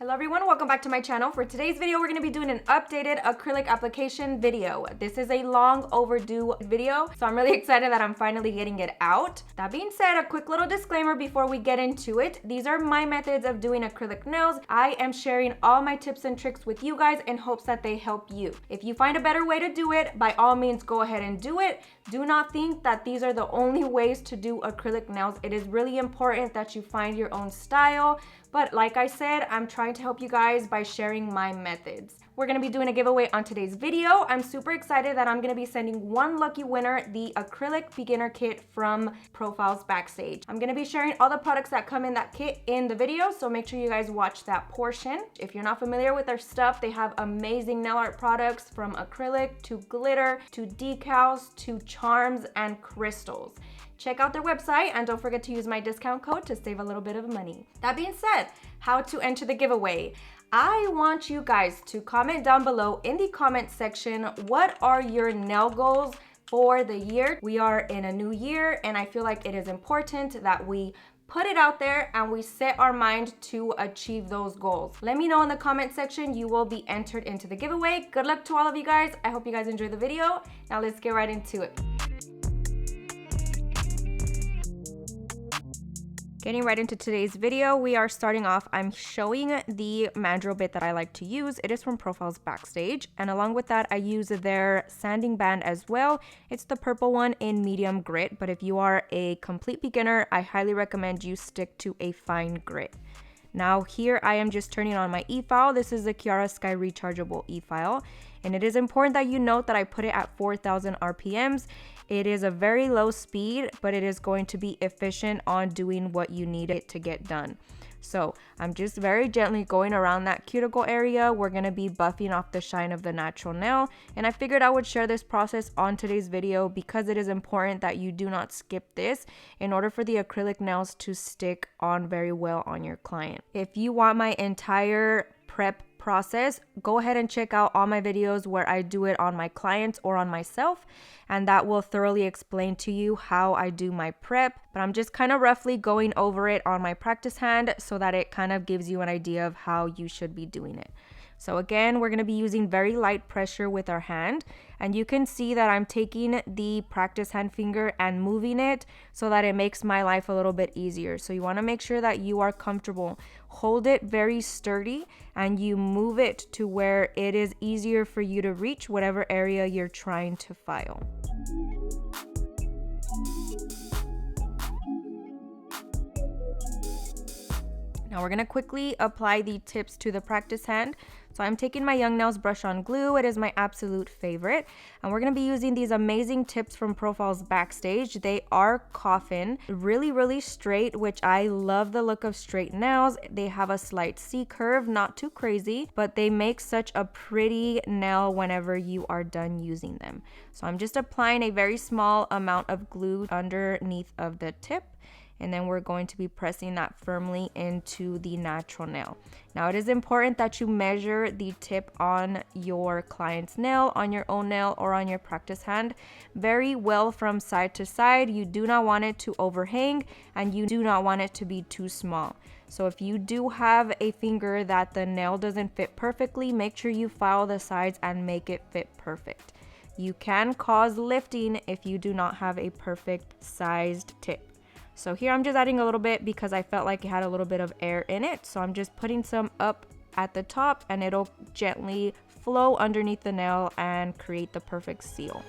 Hello everyone, welcome back to my channel. For today's video, we're going to be doing an updated acrylic application video. This is a long overdue video, so I'm really excited that I'm finally getting it out. That being said, a quick little disclaimer before we get into it. These are my methods of doing acrylic nails. I am sharing all my tips and tricks with you guys in hopes that they help you. If you find a better way to do it, by all means, go ahead and do it. Do not think that these are the only ways to do acrylic nails. It is really important that you find your own style. But like I said, I'm trying to help you guys by sharing my methods. We're gonna be doing a giveaway on today's video. I'm super excited that I'm gonna be sending one lucky winner the acrylic beginner kit from Profiles Backstage. I'm gonna be sharing all the products that come in that kit in the video, so make sure you guys watch that portion. If you're not familiar with their stuff, they have amazing nail art products from acrylic to glitter to decals to charms and crystals. Check out their website and don't forget to use my discount code to save a little bit of money. That being said, how to enter the giveaway. I want you guys to comment down below in the comment section, what are your nail goals for the year? We are in a new year and I feel like it is important that we put it out there and we set our mind to achieve those goals. Let me know in the comment section. You will be entered into the giveaway. Good luck to all of you guys. I hope you guys enjoyed the video. Now let's get right into it. Getting right into today's video, we are starting off, I'm showing the Mandrel Bit that I like to use. It is from Profiles Backstage, and along with that, I use their sanding band as well. It's the purple one in medium grit, but if you are a complete beginner, I highly recommend you stick to a fine grit. Now here I am just turning on my e-file. This is the Kiara Sky rechargeable e-file, and it is important that you note that I put it at 4,000 RPMs. It is a very low speed, but it is going to be efficient on doing what you need it to get done. So I'm just very gently going around that cuticle area. We're going to be buffing off the shine of the natural nail. And I figured I would share this process on today's video because it is important that you do not skip this in order for the acrylic nails to stick on very well on your client. If you want my entire prep process, go ahead and check out all my videos where I do it on my clients or on myself, and that will thoroughly explain to you how I do my prep. But I'm just kind of roughly going over it on my practice hand so that it kind of gives you an idea of how you should be doing it. So again, we're going to be using very light pressure with our hand, and you can see that I'm taking the practice hand finger and moving it so that it makes my life a little bit easier. So you want to make sure that you are comfortable. Hold it very sturdy and you move it to where it is easier for you to reach whatever area you're trying to file. Now we're going to quickly apply the tips to the practice hand. So I'm taking my Young Nails brush on glue. It is my absolute favorite. And we're going to be using these amazing tips from Profiles Backstage. They are coffin, really straight, which I love the look of straight nails. They have a slight C curve, not too crazy, but they make such a pretty nail whenever you are done using them. So I'm just applying a very small amount of glue underneath of the tip. And then we're going to be pressing that firmly into the natural nail. Now it is important that you measure the tip on your client's nail, on your own nail, or on your practice hand very well from side to side. You do not want it to overhang and you do not want it to be too small. So if you do have a finger that the nail doesn't fit perfectly, make sure you file the sides and make it fit perfect. You can cause lifting if you do not have a perfect sized tip. So here I'm just adding a little bit because I felt like it had a little bit of air in it. So I'm just putting some up at the top and it'll gently flow underneath the nail and create the perfect seal.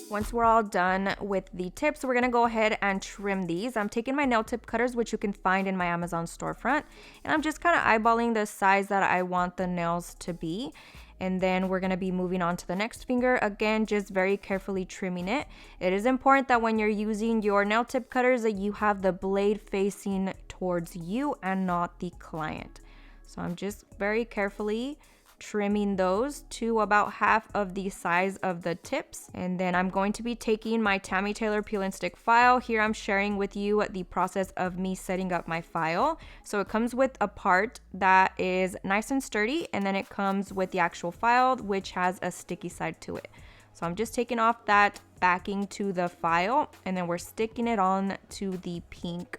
Once we're all done with the tips, we're gonna go ahead and trim these. I'm taking my nail tip cutters, which you can find in my Amazon storefront, and I'm just kind of eyeballing the size that I want the nails to be. And then we're gonna be moving on to the next finger. Again, just very carefully trimming it. It is important that when you're using your nail tip cutters that you have the blade facing towards you and not the client. So I'm just very carefully trimming those to about half of the size of the tips. And then I'm going to be taking my Tammy Taylor peel and stick file. Here I'm sharing with you the process of me setting up my file. So it comes with a part that is nice and sturdy, and then it comes with the actual file, which has a sticky side to it. So I'm just taking off that backing to the file, and then we're sticking it on to the pink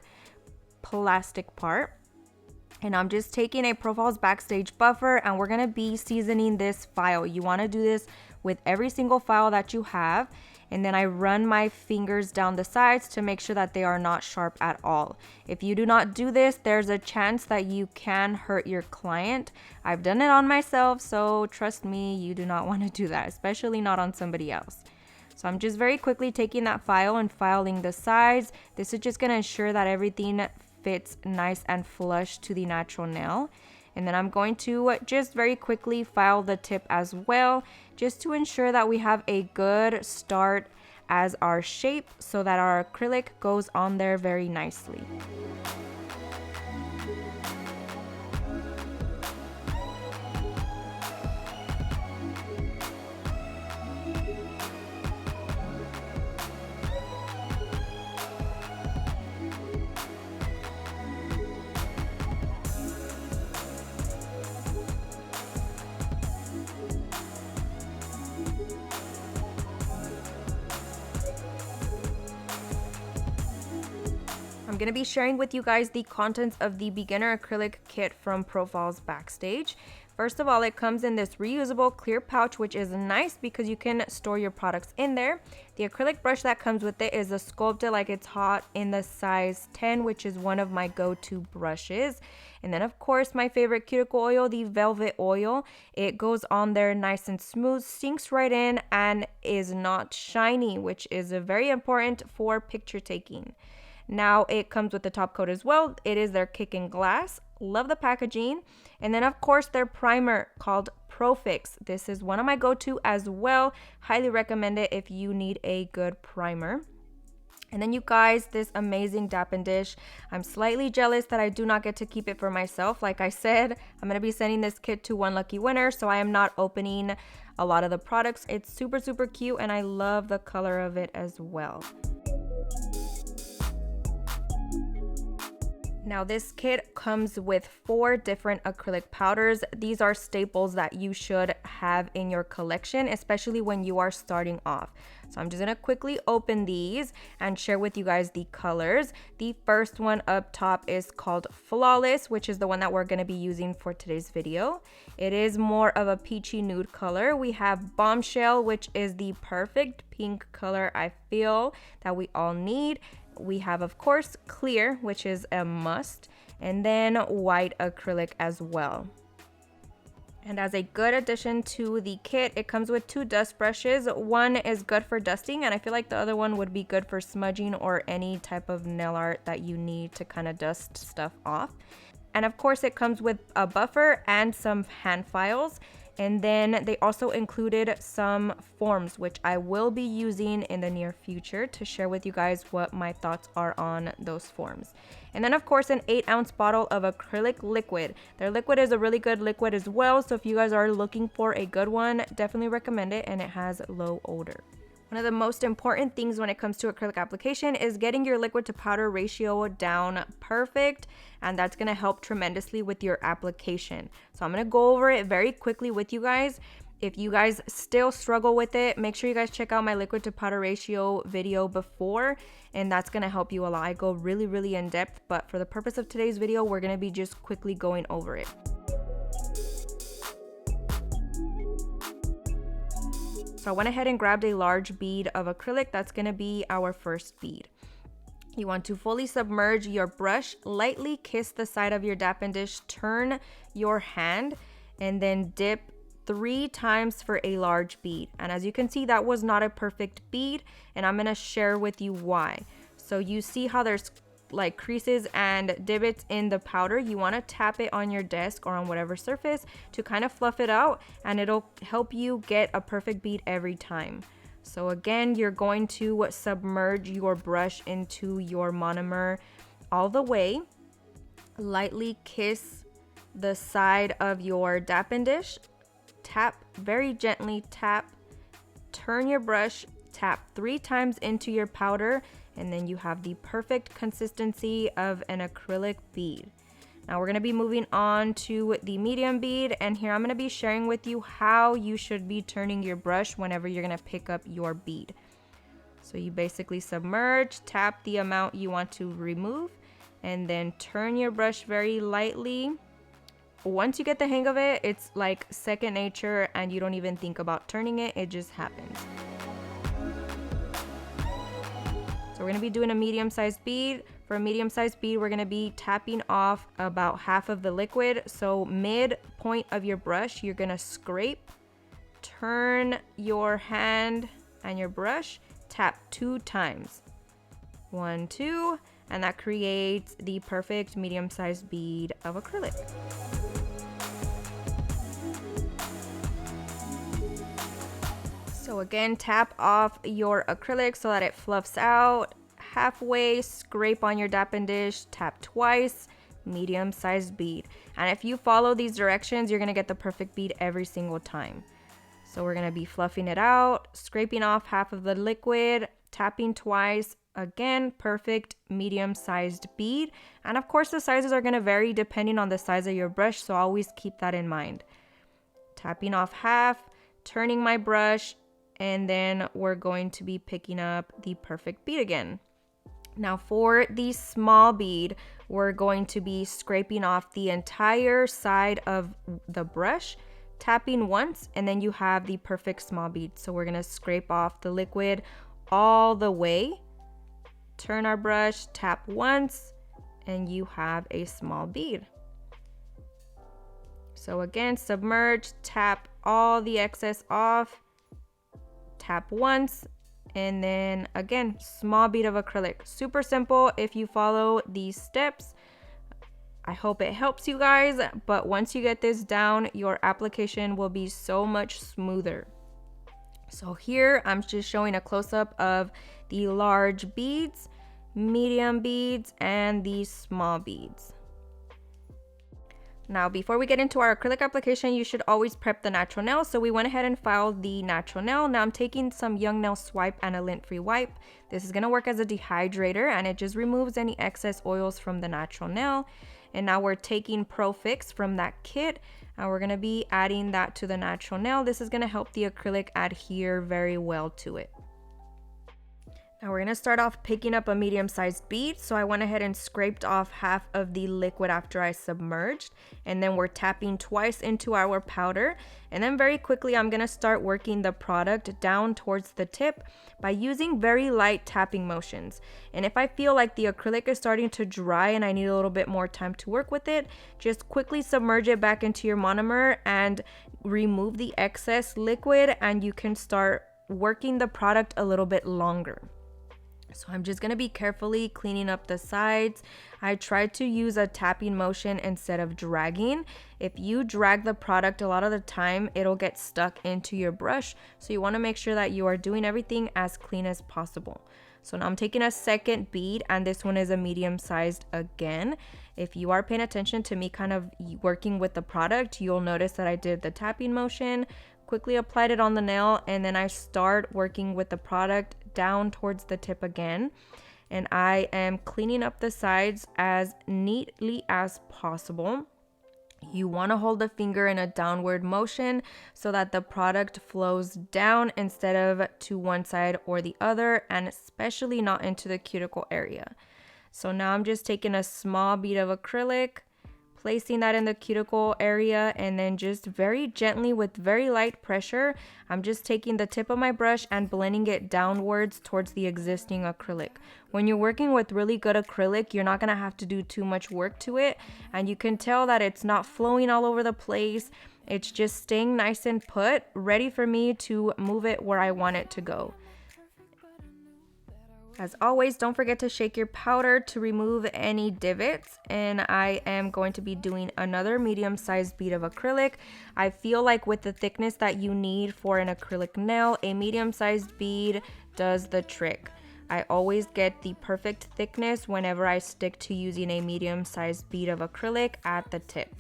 plastic part. And I'm just taking a Profiles Backstage buffer, and we're going to be seasoning this file. You want to do this with every single file that you have. And then I run my fingers down the sides to make sure that they are not sharp at all. If you do not do this, there's a chance that you can hurt your client. I've done it on myself, so trust me, you do not want to do that, especially not on somebody else. So I'm just very quickly taking that file and filing the sides. This is just going to ensure that everything fits nice and flush to the natural nail. And then I'm going to just very quickly file the tip as well, just to ensure that we have a good start as our shape so that our acrylic goes on there very nicely. I'm going to be sharing with you guys the contents of the beginner acrylic kit from Profiles Backstage. First of all, it comes in this reusable clear pouch, which is nice because you can store your products in there. The acrylic brush that comes with it is a Sculpted Like It's Hot in the size 10, which is one of my go-to brushes. And then of course, my favorite cuticle oil, the Velvet Oil. It goes on there nice and smooth, sinks right in, and is not shiny, which is very important for picture taking. Now it comes with the top coat as well. It is their Kick and Glass. Love the packaging. And then of course their primer called Profix. This is one of my go-to as well. Highly recommend it if you need a good primer. And then you guys, this amazing Dap and Dish. I'm slightly jealous that I do not get to keep it for myself. Like I said, I'm going to be sending this kit to one lucky winner, so I am not opening a lot of the products. It's super, super cute, and I love the color of it as well. Now this kit comes with 4 different acrylic powders. These are staples that you should have in your collection, especially when you are starting off. So I'm just gonna quickly open these and share with you guys the colors. The first one up top is called Flawless, which is the one that we're gonna be using for today's video. It is more of a peachy nude color. We have Bombshell, which is the perfect pink color I feel that we all need. We have, of course, Clear, which is a must, and then white acrylic as well. And as a good addition to the kit, it comes with 2 dust brushes. One is good for dusting, and I feel like the other one would be good for smudging or any type of nail art that you need to kind of dust stuff off. And of course, it comes with a buffer and some hand files. And then they also included some forms, which I will be using in the near future to share with you guys what my thoughts are on those forms. And then of course, an 8-ounce bottle of acrylic liquid. Their liquid is a really good liquid as well. So if you guys are looking for a good one, definitely recommend it, and it has low odor. One of the most important things when it comes to acrylic application is getting your liquid to powder ratio down perfect, and that's going to help tremendously with your application. So I'm going to go over it very quickly with you guys. If you guys still struggle with it, make sure you guys check out my liquid to powder ratio video before, and that's going to help you a lot. I go really in depth, but for the purpose of today's video, we're going to be just quickly going over it. So I went ahead and grabbed a large bead of acrylic. That's going to be our first bead. You want to fully submerge your brush, lightly kiss the side of your Dap and Dish, turn your hand, and then dip 3 times for a large bead. And as you can see, that was not a perfect bead, and I'm going to share with you why. So you see how there's like creases and divots in the powder. You want to tap it on your desk or on whatever surface to kind of fluff it out, and it'll help you get a perfect bead every time. So again, you're going to submerge your brush into your monomer all the way. Lightly kiss the side of your Dap and Dish. Tap very gently, tap, turn your brush, tap 3 times into your powder, and then you have the perfect consistency of an acrylic bead. Now we're going to be moving on to the medium bead, and here I'm going to be sharing with you how you should be turning your brush whenever you're going to pick up your bead. So you basically submerge, tap the amount you want to remove, and then turn your brush very lightly. Once you get the hang of it, it's like second nature and you don't even think about turning it, it just happens. So we're going to be doing a medium-sized bead. For a medium-sized bead, we're going to be tapping off about half of the liquid. So mid-point of your brush, you're going to scrape, turn your hand and your brush, tap 2 times. 1, 2, and that creates the perfect medium-sized bead of acrylic. So again, tap off your acrylic so that it fluffs out. Halfway, scrape on your dap and dish, tap twice, medium-sized bead. And if you follow these directions, you're gonna get the perfect bead every single time. So we're gonna be fluffing it out, scraping off half of the liquid, tapping twice. Again, perfect medium-sized bead. And of course, the sizes are gonna vary depending on the size of your brush, so always keep that in mind. Tapping off half, turning my brush, and then we're going to be picking up the perfect bead again. Now for the small bead, we're going to be scraping off the entire side of the brush, tapping once, and then you have the perfect small bead. So we're gonna scrape off the liquid all the way, turn our brush, tap once, and you have a small bead. So again, submerge, tap all the excess off, tap once, and then again, small bead of acrylic. Super simple if you follow these steps. I hope it helps you guys, but once you get this down, your application will be so much smoother. So here I'm just showing a close-up of the large beads, medium beads, and the small beads. Now, before we get into our acrylic application, you should always prep the natural nail. So we went ahead and filed the natural nail. Now I'm taking some Young Nail Swipe and a lint-free wipe. This is gonna work as a dehydrator and it just removes any excess oils from the natural nail. And now we're taking Pro Fix from that kit and we're gonna be adding that to the natural nail. This is gonna help the acrylic adhere very well to it. Now we're gonna start off picking up a medium-sized bead. So I went ahead and scraped off half of the liquid after I submerged. And then we're tapping twice into our powder. And then very quickly, I'm gonna start working the product down towards the tip by using very light tapping motions. And if I feel like the acrylic is starting to dry and I need a little bit more time to work with it, just quickly submerge it back into your monomer and remove the excess liquid and you can start working the product a little bit longer. So I'm just going to be carefully cleaning up the sides. I tried to use a tapping motion instead of dragging. If you drag the product, a lot of the time it'll get stuck into your brush. So you want to make sure that you are doing everything as clean as possible. So now I'm taking a second bead and this one is a medium sized again. If you are paying attention to me kind of working with the product, you'll notice that I did the tapping motion, quickly applied it on the nail, and then I start working with the product down towards the tip again. And I am cleaning up the sides as neatly as possible. You want to hold the finger in a downward motion so that the product flows down instead of to one side or the other, and especially not into the cuticle area. So now I'm just taking a small bead of acrylic, placing that in the cuticle area, and then just very gently with very light pressure, I'm just taking the tip of my brush and blending it downwards towards the existing acrylic. When you're working with really good acrylic, you're not gonna have to do too much work to it, and you can tell that it's not flowing all over the place. It's just staying nice and put, ready for me to move it where I want it to go. As always, don't forget to shake your powder to remove any divots, and I am going to be doing another medium-sized bead of acrylic. I feel like with the thickness that you need for an acrylic nail, a medium-sized bead does the trick. I always get the perfect thickness whenever I stick to using a medium-sized bead of acrylic at the tip.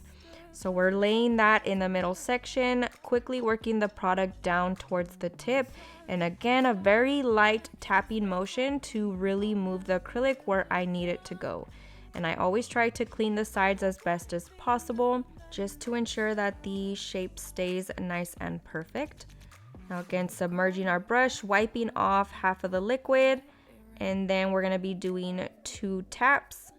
So we're laying that in the middle section, quickly working the product down towards the tip. And again, a very light tapping motion to really move the acrylic where I need it to go. And I always try to clean the sides as best as possible, just to ensure that the shape stays nice and perfect. Now again, submerging our brush, wiping off half of the liquid, and then we're gonna be doing 2 taps.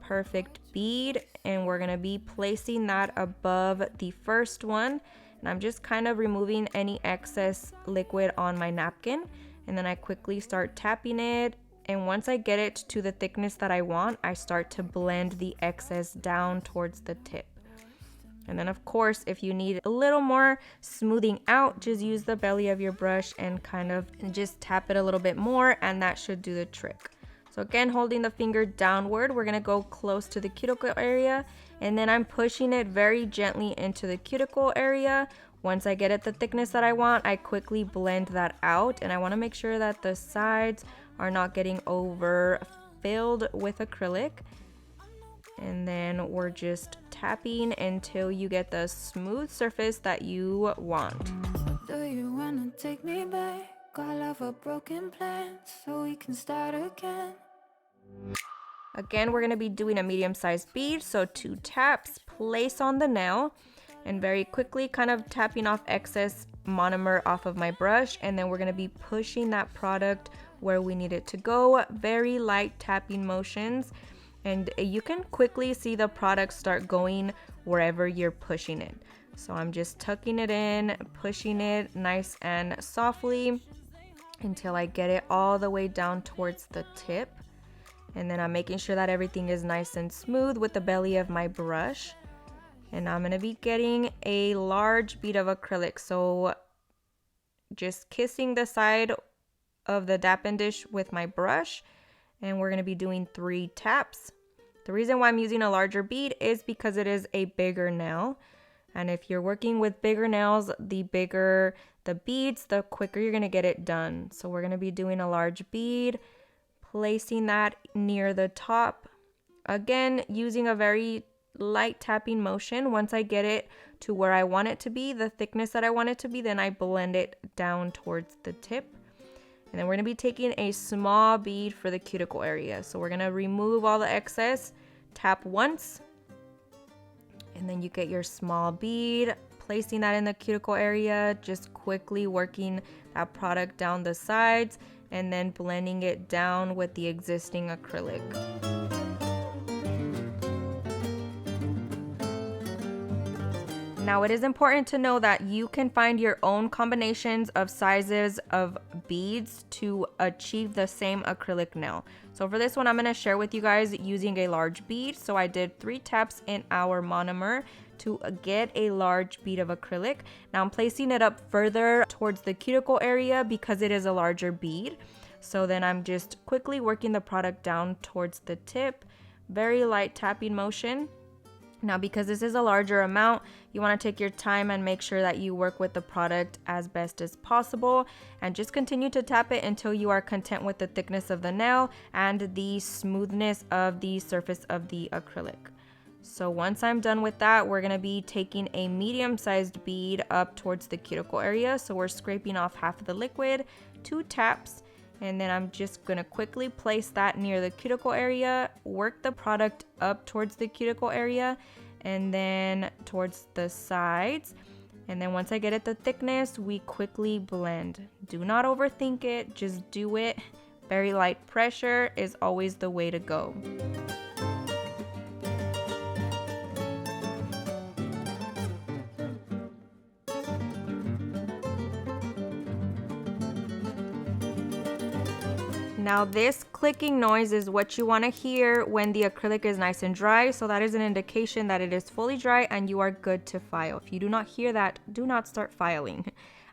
Perfect bead, and we're gonna be placing that above the first one. And I'm just kind of removing any excess liquid on my napkin, and then I quickly start tapping it. And once I get it to the thickness that I want, I start to blend the excess down towards the tip. And then of course, if you need a little more smoothing out, just use the belly of your brush and kind of just tap it a little bit more, and that should do the trick. So again, holding the finger downward, we're gonna go close to the cuticle area, and then I'm pushing it very gently into the cuticle area. Once I get it the thickness that I want, I quickly blend that out, and I wanna make sure that the sides are not getting over filled with acrylic. And then we're just tapping until you get the smooth surface that you want. Do you wanna take me back? All of our broken plans so we can start again. Again, we're gonna be doing a medium-sized bead, so 2 taps, place on the nail, and very quickly kind of tapping off excess monomer off of my brush, and then we're gonna be pushing that product where we need it to go. Very light tapping motions, and you can quickly see the product start going wherever you're pushing it. So I'm just tucking it in, pushing it nice and softly until I get it all the way down towards the tip. And then I'm making sure that everything is nice and smooth with the belly of my brush. And I'm gonna be getting a large bead of acrylic. So just kissing the side of the dappen dish with my brush, and we're gonna be doing 3 taps. The reason why I'm using a larger bead is because it is a bigger nail. And if you're working with bigger nails, the bigger the beads, the quicker you're gonna get it done. So we're gonna be doing a large bead, placing that near the top. Again, using a very light tapping motion. Once I get it to where I want it to be, the thickness that I want it to be, then I blend it down towards the tip. And then we're gonna be taking a small bead for the cuticle area. So we're gonna remove all the excess, tap once, and then you get your small bead, placing that in the cuticle area, just quickly working that product down the sides, and then blending it down with the existing acrylic. Now it is important to know that you can find your own combinations of sizes of beads to achieve the same acrylic nail. So for this one, I'm going to share with you guys using a large bead. So I did 3 taps in our monomer to get a large bead of acrylic. Now I'm placing it up further towards the cuticle area because it is a larger bead. So then I'm just quickly working the product down towards the tip, very light tapping motion. Now, because this is a larger amount, you want to take your time and make sure that you work with the product as best as possible, and just continue to tap it until you are content with the thickness of the nail and the smoothness of the surface of the acrylic. So once I'm done with that, we're going to be taking a medium-sized bead up towards the cuticle area. So we're scraping off half of the liquid, 2 taps, and then I'm just going to quickly place that near the cuticle area, work the product up towards the cuticle area, and then towards the sides. And then once I get it the thickness, we quickly blend. Do not overthink it, just do it. Very light pressure is always the way to go. Now this clicking noise is what you want to hear when the acrylic is nice and dry, so that is an indication that it is fully dry and you are good to file. If you do not hear that, do not start filing.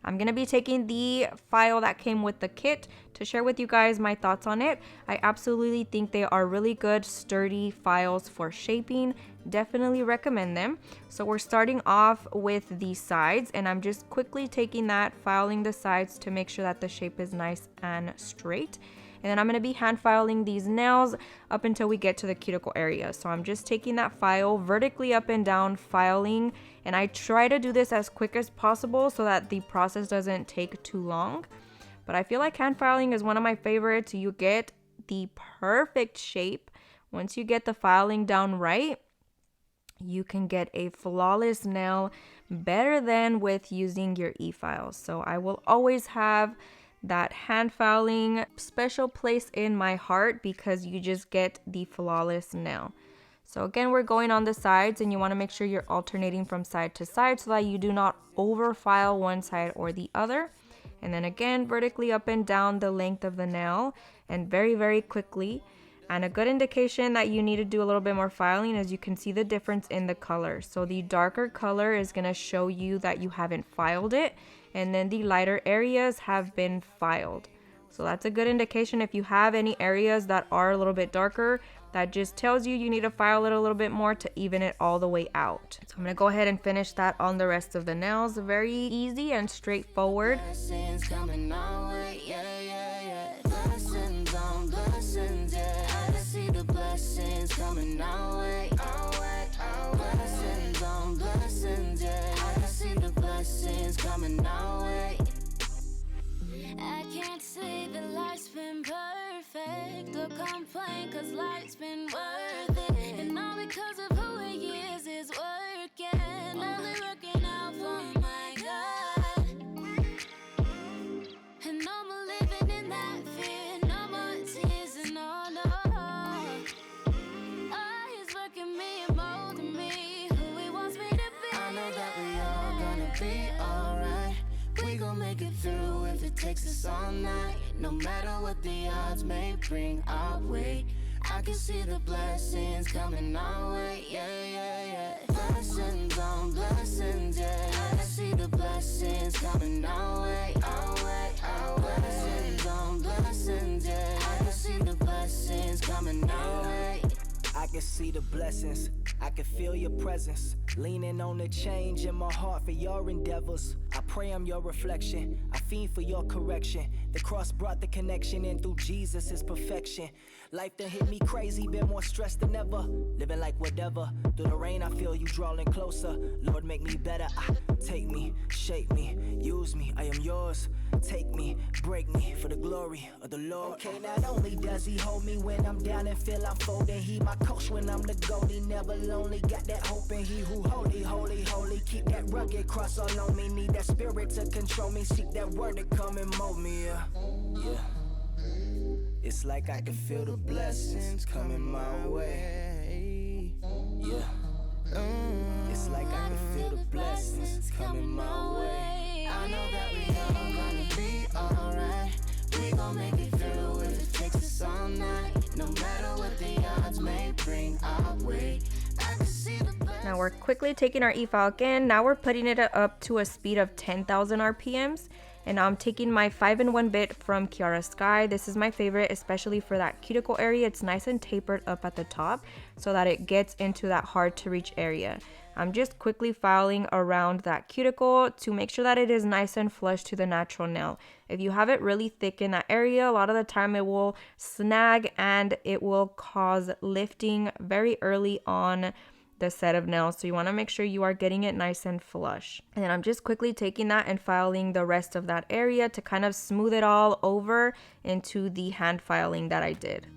I'm going to be taking the file that came with the kit to share with you guys my thoughts on it. I absolutely think they are really good, sturdy files for shaping. Definitely recommend them. So we're starting off with the sides, and I'm just quickly taking that, filing the sides to make sure that the shape is nice and straight. And then I'm going to be hand filing these nails up until we get to the cuticle area. So I'm just taking that file vertically up and down, filing, and I try to do this as quick as possible so that the process doesn't take too long. But I feel like hand filing is one of my favorites. You get the perfect shape Once you get the filing down right, you can get a flawless nail better than with using your e-files. So I will always have that hand filing special place in my heart because you just get the flawless nail. So again, we're going on the sides, and you want to make sure you're alternating from side to side so that you do not over file one side or the other. And then again, vertically up and down the length of the nail, and very, very quickly. And a good indication that you need to do a little bit more filing is you can see the difference in the color. So the darker color is going to show you that you haven't filed it, and then the lighter areas have been filed. So that's a good indication. If you have any areas that are a little bit darker, that just tells you you need to file it a little bit more to even it all the way out. So I'm going to go ahead and finish that on the rest of the nails. Very easy and straightforward. Blessings coming our way, yeah, yeah, yeah. Blessings on blessings, yeah. I can see the blessings coming our way, our way, our way. Blessings on blessings, yeah. I can see the blessings coming our way. I can't say that life's been perfect or complain, cause life's been worth it. And all because of who he is working, only working out for my God. And no more living in that fear, no more tears and no. Oh, he's working me and molding me, who he wants me to be. I know that we all gonna be alright. We gon' make it through if it takes us all night. No matter what the odds may bring our way, I can see the blessings coming our way, yeah, yeah, yeah. Blessings on blessings, yeah. I can see the blessings coming our way, our way, our way. Blessings on blessings, yeah. I can see the blessings coming our way. I can see the blessings, I can feel your presence, leaning on the change in my heart for your endeavors. I pray I'm your reflection, I fiend for your correction. The cross brought the connection, and through Jesus is perfection. Life done hit me crazy, been more stressed than ever. Living like whatever, through the rain I feel you drawing closer. Lord, make me better, take me, shape me, use me, I am yours. Take me, break me for the glory of the Lord. Okay, not only does he hold me when I'm down and feel I'm folding, he my coach when I'm the goalie, never lonely. Got that hope in he who holy, holy, holy. Keep that rugged cross all on me, need that spirit to control me. Seek that word to come and mold me, yeah. It's like I can feel the blessings coming my way, yeah. It's like I can feel the blessings coming my way. I know that we all gonna be alright. We gon' make it through if it takes us all night. No matter what the odds may bring our way, I can see the blessings. Now we're quickly taking our e-file again. Now we're putting it up to a speed of 10,000 RPMs. And now I'm taking my 5-in-1 bit from Kiara Sky. This is my favorite, especially for that cuticle area. It's nice and tapered up at the top so that it gets into that hard to reach area. I'm just quickly filing around that cuticle to make sure that it is nice and flush to the natural nail. If you have it really thick in that area, a lot of the time it will snag and it will cause lifting very early on the set of nails. So you want to make sure you are getting it nice and flush. And then I'm just quickly taking that and filing the rest of that area to kind of smooth it all over into the hand filing that I did.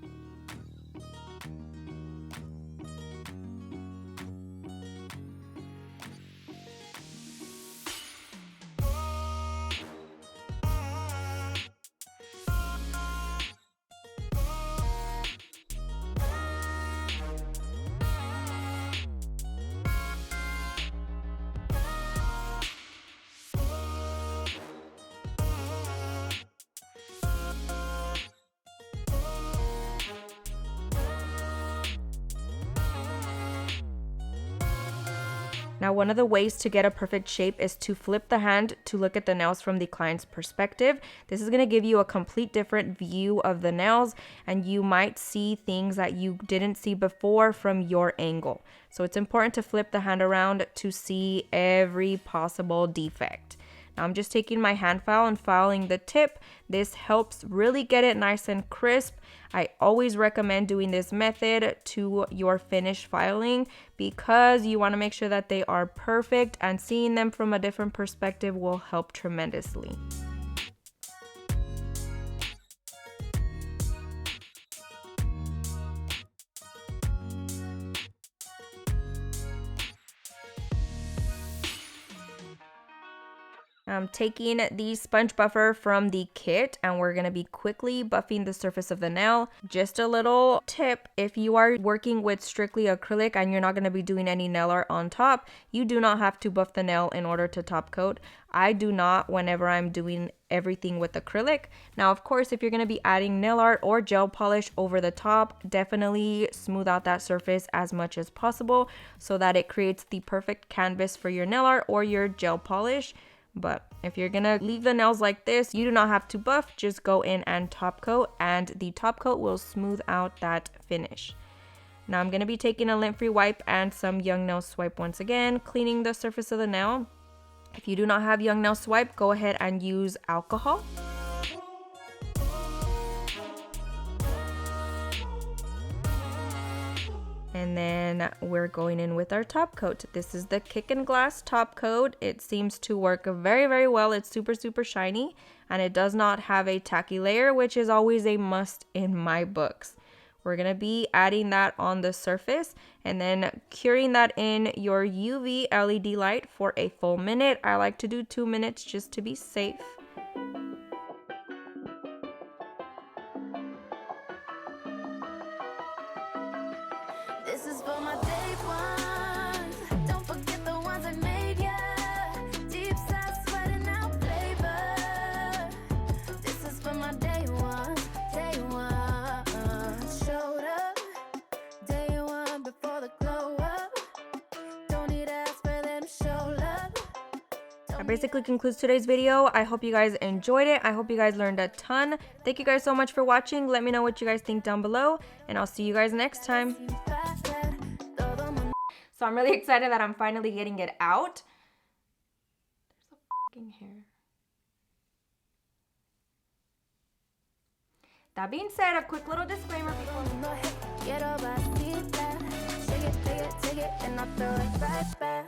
Now, one of the ways to get a perfect shape is to flip the hand to look at the nails from the client's perspective. This is going to give you a complete different view of the nails, and you might see things that you didn't see before from your angle. So it's important to flip the hand around to see every possible defect. Now I'm just taking my hand file and filing the tip. This helps really get it nice and crisp. I always recommend doing this method to your finished filing because you want to make sure that they are perfect, and seeing them from a different perspective will help tremendously. I'm taking the sponge buffer from the kit and we're going to be quickly buffing the surface of the nail. Just a little tip, if you are working with strictly acrylic and you're not going to be doing any nail art on top, you do not have to buff the nail in order to top coat. I do not whenever I'm doing everything with acrylic. Now, of course, if you're going to be adding nail art or gel polish over the top, definitely smooth out that surface as much as possible so that it creates the perfect canvas for your nail art or your gel polish. But if you're gonna leave the nails like this, you do not have to buff, just go in and top coat, and the top coat will smooth out that finish. Now I'm gonna be taking a lint-free wipe and some Young Nail Swipe once again, cleaning the surface of the nail. If you do not have Young Nail Swipe, go ahead and use alcohol. And then we're going in with our top coat. This is the Kick and Glass top coat. It seems to work very, very well. It's super, super shiny, and it does not have a tacky layer, which is always a must in my books. We're gonna be adding that on the surface and then curing that in your UV LED light for a full minute. I like to do 2 minutes just to be safe. This is for my day ones. Don't forget the ones that made ya. Deep side sweating out flavor. This is for my day ones. Day one. Showed up. Day one before the glow up. Don't need to ask for them show love. That basically concludes today's video. I hope you guys enjoyed it. I hope you guys learned a ton. Thank you guys so much for watching. Let me know what you guys think down below, and I'll see you guys next time. So I'm really excited that I'm finally getting it out. There's a fucking hair. That being said, a quick little disclaimer before Get over, I see that. Shake it, take it, and I throw it right back.